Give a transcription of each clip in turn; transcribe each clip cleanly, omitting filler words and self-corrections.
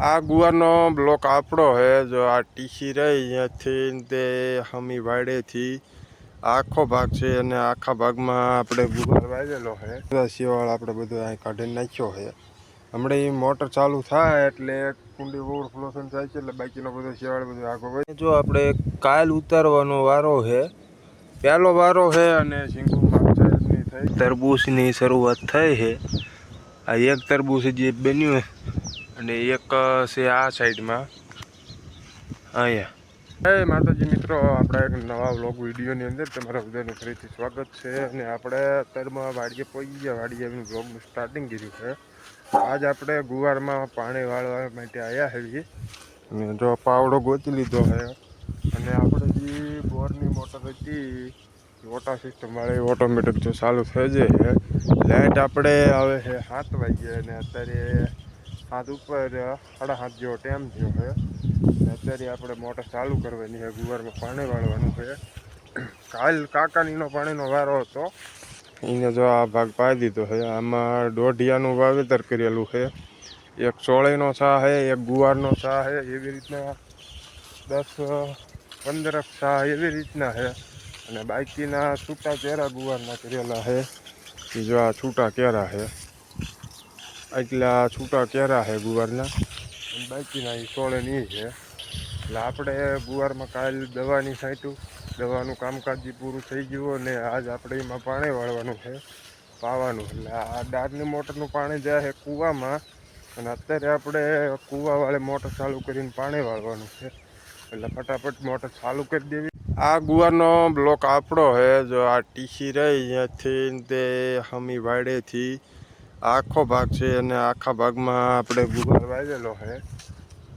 આ ગુવારનો બ્લોક આપણો હે જો આ ટીસી રહી અહીંયાથી તે હમી વાડેથી આખો ભાગ છે અને આખા ભાગમાં આપણે ગુવાર વાવેલો છે. બધા શિવાળ આપણે બધું અહીં કાઢીને નાખ્યો છે. હમણાં એ મોટર ચાલુ થાય એટલે કુંડી ઓવરફ્લો થાય છે એટલે બાકીનો બધો શિવાળ બધું આગો હોય. જો આપણે કાલ ઉતારવાનો વારો છે, પહેલો વારો છે અને શીંગુમાં થઈ તરબૂચની શરૂઆત થઈ છે. આ એક તરબૂચ જે બન્યું અને એક છે આ સાઈડમાં અહીંયા. હે માતાજી મિત્રો, આપણા એક નવા વ્લોગ વિડીયોની અંદર તમારા બધાનું ફરીથી સ્વાગત છે. અને આપણે અત્યારમાં વાડીએ પહોંચી ગયા. વાડીએ એનું વ્લોગનું સ્ટાર્ટિંગ કર્યું છે. આજ આપણે ગુવારમાં પાણી વાળવા માટે આવ્યા છીએ અને જો પાવડો ગોતી લીધો છે. અને આપણે જે બોરની મોટર હતી વોટર સિસ્ટમ વાળી ઓટોમેટિક જો ચાલુ થઈ જાય છે. લાઇટ આપણે આવે છે 7 વાગ્યે અને અત્યારે 7 ઉપર 7:30 જેવો ટાઈમ થયો છે. અત્યારે આપણે મોટર ચાલુ કરવાની છે, ગુવારમાં પાણી વાળવાનું છે. કાલ કાકાનીનો પાણીનો વારો હતો, એને જો આ ભાગ પાઈ દીધો છે. આમાં દોઢિયાનું વાવેતર કરેલું છે. એક ચોળીનો છા છે, એક ગુવારનો છા છે, એવી રીતના 10-15 છા એવી રીતના છે. અને બાકીના છૂટા કેરા ગુવારના કરેલા છે. જો આ છૂટા કેરા છે, એટલા છૂટા કેરા છે ગુવારના, અને બાકીના એ ચોળેની છે. એટલે આપણે ગુવારમાં કાલ દવાની છાંટ્યું, દવાનું કામકાજ પૂરું થઈ ગયું અને આજ આપણે એમાં પાણી વાળવાનું છે, પાવાનું. એટલે આ ડારની મોટરનું પાણી જાય છે કૂવામાં અને અત્યારે આપણે કૂવાવાળી મોટર ચાલુ કરીને પાણી વાળવાનું છે. એટલે ફટાફટ મોટર ચાલુ કરી દેવી. આ ગુવારનો બ્લોક આપણો છે જો આ ટીસી રહી અહીંયાથી તે હમી વાડેથી આખો ભાગ છે અને આખા ભાગમાં આપણે ગુવાર વાવેલો છે.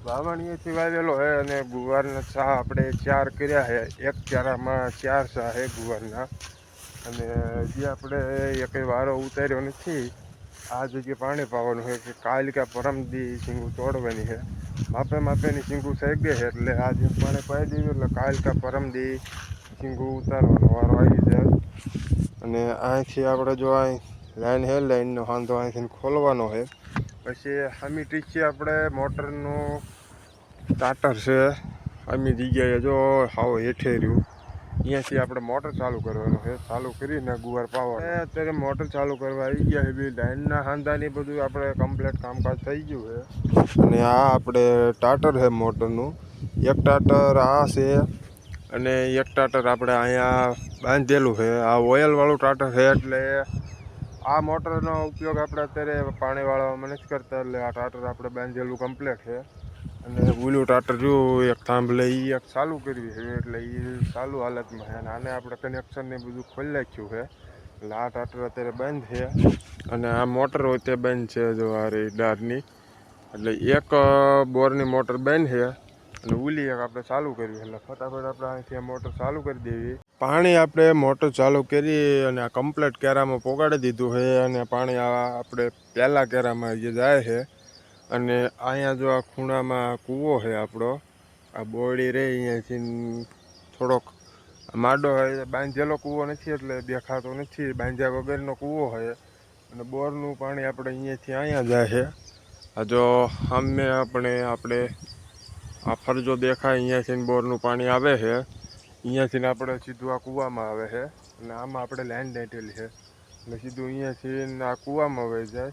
વાવણીએથી વાવેલો છે અને ગુવારના છા આપણે 4 કર્યા છે. એક ચારામાં 4 છા છે ગુવારના. અને જે આપણે એક વારો ઉતાર્યો નથી, આ જગ્યાએ પાણી પાવાનું છે કે કાલ કે પરમદી શીંગું તોડવાની છે. માપેની શીંગું થઈ ગઈ છે એટલે આજે પાણી પાઈ દીધું એટલે કાલ કે પરમદી શીંગું ઉતારવાનો વારો આવી જાય. અને અહીંથી આપણે જો અહીં લાઈન છે, લાઈનનો હાંધો અહીંથી ખોલવાનો છે. પછી હમી ટીસી આપણે મોટરનું સ્ટાર્ટર છે, અમી જગ્યાએ જો હાવ હેઠે રહ્યું, અહીંયાથી આપણે મોટર ચાલુ કરવાનું છે. ચાલુ કરીને ગુવાર પાવાનું. અત્યારે મોટર ચાલુ કરવા આવી ગયા છે. બી લાઈનના હાંધાની બધું આપણે કમ્પ્લીટ કામકાજ થઈ ગયું છે. અને આ આપણે ટાટર છે મોટરનું. એક ટાટર આ છે અને એક ટાટર આપણે અહીંયા બાંધેલું છે. આ ઓઇલવાળું ટાટર છે એટલે આ મોટરનો ઉપયોગ આપણે અત્યારે પાણી વાળવામાં નથી કરતા. એટલે આ ટાટર આપણે બાંધેલું કમ્પ્લીટ છે. અને ઓલું ટાટર જો એક થાંભલે એ એક ચાલુ કરવી છે એટલે એ ચાલુ હાલતમાં છે. અને આને આપણે કનેક્શન ને બધું ખોલી નાખ્યું છે. એટલે આ ટાટર અત્યારે બંધ છે અને આ મોટર હોય તે બંધ છે જો આ રહી ડારની. એટલે એક બોરની મોટર બંધ છે અને ઓલી એક આપણે ચાલુ કરવી. એટલે ફટાફટ આપણે અહીંથી આ મોટર ચાલુ કરી દેવી. પાણી આપણે મોટર ચાલુ કરી અને આ કમ્પ્લીટ કેરામાં પોગાડી દીધું છે. અને પાણી આપણે પહેલાં કેરામાં જે જાય છે. અને અહીંયા જો આ ખૂણામાં કૂવો છે આપણો, આ બોરડી રહી અહીંયાથી થોડોક માડો બાંધેલો કૂવો નથી એટલે દેખાતો નથી, બાંધ્યા વગરનો કૂવો છે. અને બોરનું પાણી આપણે અહીંયા જાય છે. આ જો સામે આપણે આ ફરજો દેખાય અહીંયાથી બોરનું પાણી આવે છે. અહીંયાથી આપણે સીધું આ કૂવામાં આવે છે. અને આમાં આપણે લાઈન દાટેલી છે એટલે સીધું અહીંયાથી આ કૂવામાં વહી જાય.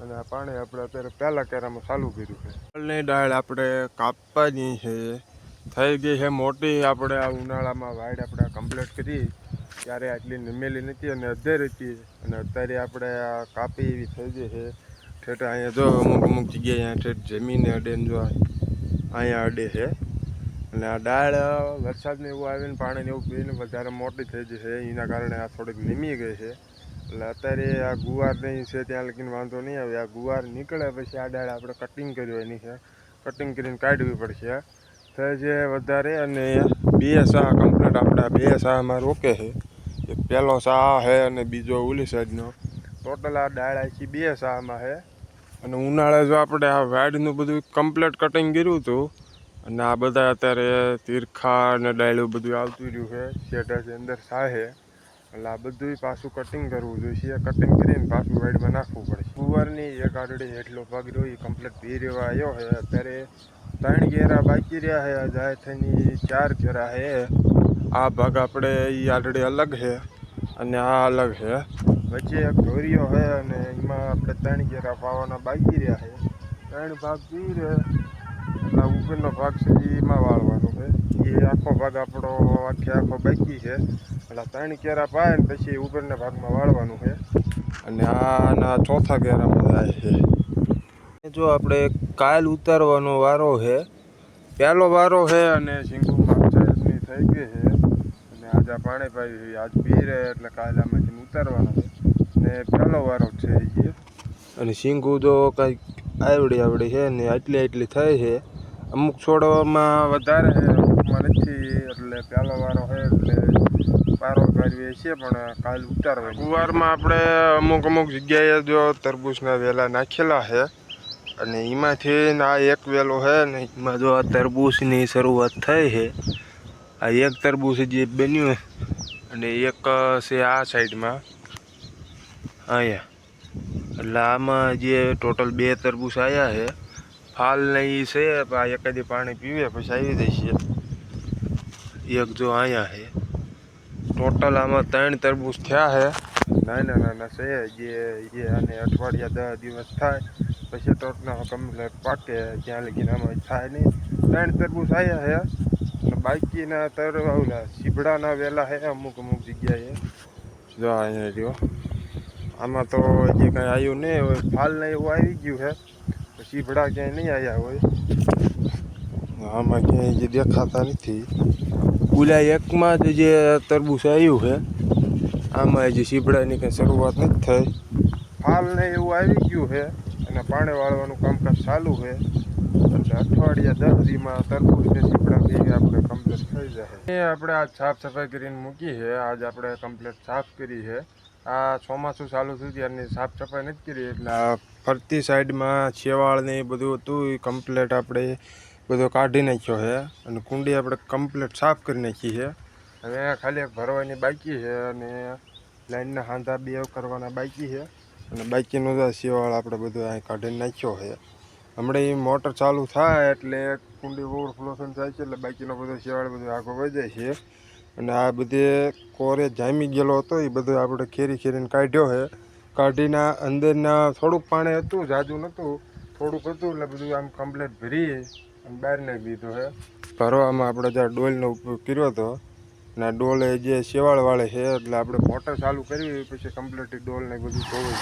અને આ પાણી આપણે અત્યારે પહેલાં કેરામાં ચાલુ કર્યું છે. ફળની ડાળ આપણે કાપવાની છે, થઈ ગઈ છે મોટી. આપણે આ ઉનાળામાં વાડ આપણે કમ્પ્લીટ કરી ત્યારે આટલી નમેલી નથી અને અધેર હતી. અને અત્યારે આપણે આ કાપી એવી થઈ ગઈ છે. ઠેઠ અહીંયા જો અમુક જગ્યાએ અહીંયા ઠેઠ જમીને અડે ને જો અહીંયા અડે છે. અને આ ડાળ વરસાદને એવું આવીને પાણીને એવું પીને વધારે મોટી થઈ જશે, એના કારણે આ થોડીક નીમી ગઈ છે. એટલે અત્યારે આ ગુવાર નહીં છે ત્યાં લગીને વાંધો નહીં આવે. આ ગુવાર નીકળે પછી આ ડાળ આપણે કટિંગ કરવાની છે, કટિંગ કરીને કાઢવી પડશે. થઈ છે વધારે અને 2 સાહ કમ્પ્લીટ આપણે આ 2 સાહમાં રોકે છે. એક પહેલો સાહ છે અને બીજો ઓલી સાઈડનો. ટોટલ આ ડાળ આખી 2 સાહમાં છે. અને ઉનાળે જો આપણે આ વાડનું બધું કમ્પ્લીટ કટિંગ કર્યું હતું અને આ બધા અત્યારે તીરખા અને ડાળું બધું આવતું રહ્યું છે. શેઢાથી અંદર સાહે એટલે આ બધું પાછું કટિંગ કરવું જોઈએ. કટિંગ કરીને પાછું વાડમાં નાખવું પડશે. ગુવારની એક આડડી એટલો ભાગ રહ્યો એ કમ્પ્લીટ ભી રહેવા આવ્યો છે. અત્યારે 3 ઘેરા બાકી રહ્યા છે. જાય થઈને 4 ઘેરા છે. આ ભાગ આપણે એ આડડી અલગ છે અને આ અલગ છે. વચ્ચે એક ઢોરિયો છે અને એમાં આપણે 3 ઘેરા પાવાના બાકી રહ્યા છે. 3 ભાગ પી રહે એટલે ઉપરનો ભાગ છે એમાં વાળવાનો છે. એ આખો ભાગ આપણો આખો બાકી છે. એટલે 3 કેરા પાય ને પછી ઉપરના ભાગમાં વાળવાનું છે. અને આના ચોથા કેરામાં જાય છે. જો આપણે કાલ ઉતારવાનો વારો છે. પહેલો વારો છે અને શીંગુ માગચાની થઈ ગઈ છે અને આજે પાણી પાવી આજ પી રહે એટલે કાલ આમાંથી ઉતારવાનો છે. ને પહેલો વારો છે એ અને શીંગુ તો કંઈક આવડી છે ને આટલી થઈ છે. અમુક છોડવામાં વધારે છે, અમુકમાં નથી. એટલે પહેલો વારો છે એટલે પારો કરવી છે પણ કાલ ઉતારવા. ગુવારમાં આપણે અમુક જગ્યાએ જો તરબૂચના વેલા નાખેલા છે અને એમાંથી આ એક વેલો છે ને એમાં જો આ તરબૂચની શરૂઆત થઈ છે. આ એક તરબૂચ જે બન્યું અને એક છે આ સાઈડમાં અહીંયા. એટલે આમાં જે ટોટલ 2 તરબૂચ આવ્યા છે. ફાલ નહીં છે એકાદી પાણી પીવે પછી આવી જશે. એક જો અહીંયા છે. ટોટલ આમાં 3 તરબૂચ થયા છે. નાના છે જે આને અઠવાડિયા 10 દિવસ થાય પછી ટોટના કમ્પ્લેટ પાકે ત્યાં લગીને આમાં થાય નહીં. 3 તરબૂચ આવ્યા છે અને બાકીના ઓલા સીભડાના વેલા છે અમુક જગ્યાએ. જો અહીંયા રહ્યો. આમાં તો હજી કાંઈ આવ્યું નહીં હોય. ફાલ ને એવું આવી ગયું છે. સીભડા ક્યાંય નહીં આવ્યા હોય. આમાં ક્યાંય જે દેખાતા નથી. ઓલા એકમાં જ જે તરબૂચ આવ્યું છે આમાં હજી સીભડાની કંઈ શરૂઆત નથી થઈ. ફાલ ને એવું આવી ગયું છે અને પાણી વાળવાનું કામકાજ ચાલુ છે. એટલે અઠવાડિયા 10 દીમાં તરબૂચ ને સીભડા ભેગા આપણે કમ્પ્લીટ થઈ જાય. એ આપણે આજ સાફ સફાઈ કરીને મૂકી છે. આજ આપણે કમ્પ્લીટ સાફ કરી છે. આ ચોમાસું ચાલુ થયું ત્યારની સાફ સફાઈ નથી કરી એટલે આ ફરતી સાઈડમાં શેવાળ ને એ બધું હતું એ કમ્પ્લીટ આપણે બધો કાઢી નાખ્યો છે અને કુંડી આપણે કમ્પ્લીટ સાફ કરી નાખી છે. હવે ખાલી એક ભરવાની બાકી છે અને લાઈનના હાંધા 2 કરવાના બાકી છે અને બાકીનો શેવાળ આપણે બધું અહીં કાઢી નાખ્યો છે. હમણાં એ મોટર ચાલુ થાય એટલે કુંડી ઓવરફ્લો થાય છે એટલે બાકીનો બધો શેવાળ બધો આગો વધી જાય છે. અને આ બધે કોરે જામી ગયેલો હતો એ બધું આપણે ખેરીને કાઢ્યો છે. કાઢીને અંદરના થોડુંક પાણી હતું, જાજુ નહોતું, થોડુંક હતું એટલે બધું આમ કમ્પ્લીટ ભરી અને બહાર નાખી દીધું છે. ભરવામાં આપણે જ્યાં ડોલનો ઉપયોગ કર્યો હતો અને ડોલ જે શેવાળ વાળે છે એટલે આપણે મોટર ચાલુ કરવી પછી કમ્પ્લીટ ડોલને બધું ધોવું.